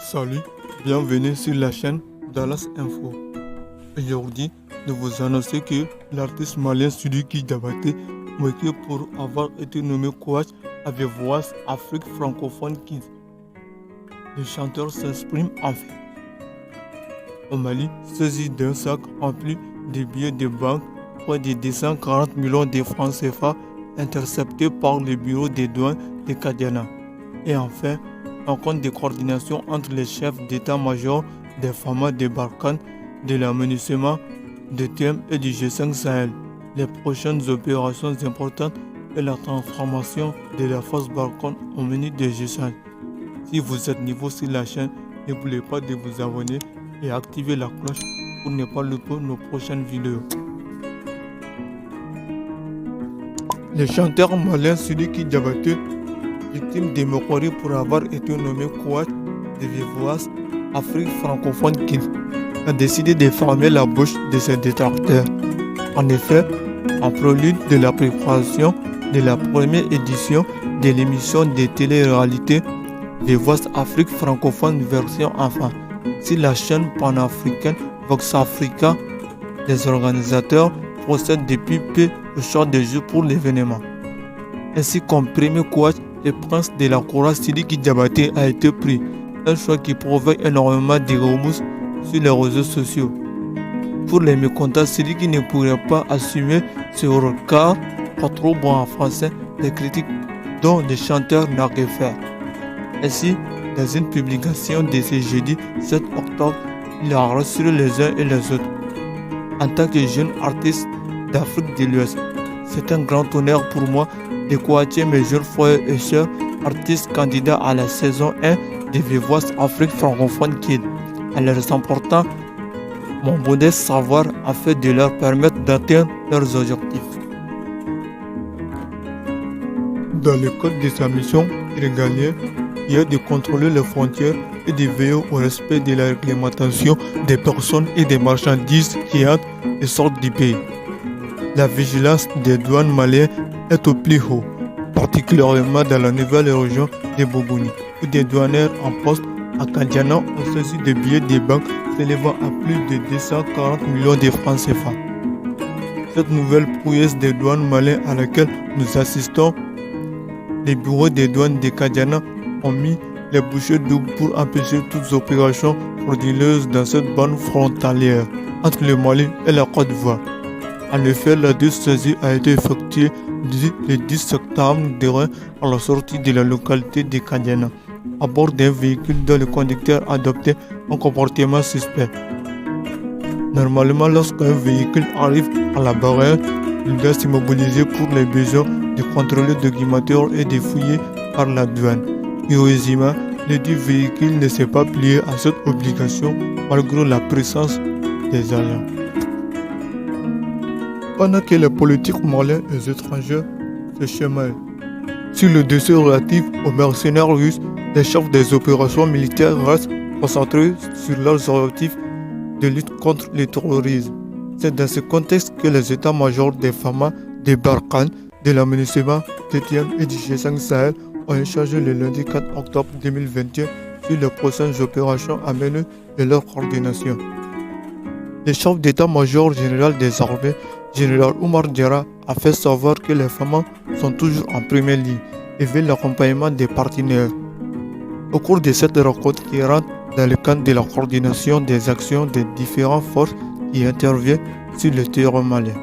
Salut, bienvenue sur la chaîne Dallas Info. Aujourd'hui, nous vous annoncer que l'artiste malien Sidiki Diabaté, marqué pour avoir été nommé coach avec Voice Afrique francophone Kids. Le chanteur s'exprime enfin. Au Mali, saisi d'un sac rempli de billets de banque, près de 240 millions de francs CFA interceptés par le bureau des douanes de Kadiana. Et enfin, un compte de coordination entre les chefs d'état-major des FAMA de Barkhane, de l'aménagement de Thème et du G5 Sahel. Les prochaines opérations importantes et la transformation de la force Barkhane au menu de G5. Si vous êtes nouveau sur la chaîne, n'oubliez pas de vous abonner et activer la cloche pour ne pas louper nos prochaines vidéos. Le chanteur malien Sidiki Diabaté, victime de moqueries pour avoir été nommé coach de Voice Afrique francophone Kids, a décidé de fermer la bouche de ses détracteurs. En effet, en prélude de la préparation de la première édition de l'émission de télé-réalité de Voice Afrique francophone version enfant sur la chaîne panafricaine Vox Africa, les organisateurs procèdent depuis peu au choix des jeux pour l'événement. Ainsi comme premier coach, le prince de la chorale Sidiki Diabaté a été pris, un choix qui provoque énormément de remous sur les réseaux sociaux. Pour les mécontents, Sidiki ne pourrait pas assumer ce rôle car, pas trop bon en français, les critiques dont le chanteur n'a que faire. Ainsi, dans une publication de ce jeudi 7 octobre, il a rassuré les uns et les autres. En tant que jeune artiste d'Afrique de l'Ouest, c'est un grand honneur pour moi de coacher mes jeunes frères et sœurs artistes candidats à la saison 1 de Voice Afrique francophone Kids, en leur apportant mon modeste savoir afin de leur permettre d'atteindre leurs objectifs. Dans le cadre de sa mission régalienne, il est de contrôler les frontières et de veiller au respect de la réglementation des personnes et des marchandises qui entrent et sortent du pays. La vigilance des douanes maliennes est au plus haut, particulièrement dans la nouvelle région de Bogouni, où des douaniers en poste à Kadiana ont saisi des billets de banque s'élevant à plus de 240 millions de francs CFA. Cette nouvelle prouesse des douanes maliennes à laquelle nous assistons, les bureaux des douanes de Kadiana ont mis les bouchées doubles pour empêcher toutes opérations frauduleuses dans cette bande frontalière entre le Mali et la Côte d'Ivoire. En effet, la saisie a été effectuée le 10 septembre dernier à la sortie de la localité de Kadiana, à bord d'un véhicule dont le conducteur adoptait un comportement suspect. Normalement, lorsqu'un véhicule arrive à la barrière, il doit s'immobiliser pour les besoins de contrôler documentaire et de fouiller par la douane. Heureusement, le dit véhicule ne s'est pas plié à cette obligation malgré la présence des agents. Pendant que les politiques maliens et étrangers se chamaillent sur le dossier relatif aux mercenaires russes, les chefs des opérations militaires restent concentrés sur leurs objectifs de lutte contre le terrorisme. C'est dans ce contexte que les états-majors des FAMA, des Barkhane, de l'aménagement de Thème et du G5 Sahel ont échangé le lundi 4 octobre 2021 sur les prochaines opérations à mener et leur coordination. Le chef d'état-major général des armées, général Oumar Diarra, a fait savoir que les femmes sont toujours en première ligne et veulent l'accompagnement des partenaires. Au cours de cette rencontre qui rentre dans le cadre de la coordination des actions des différentes forces qui interviennent sur le terrain malien.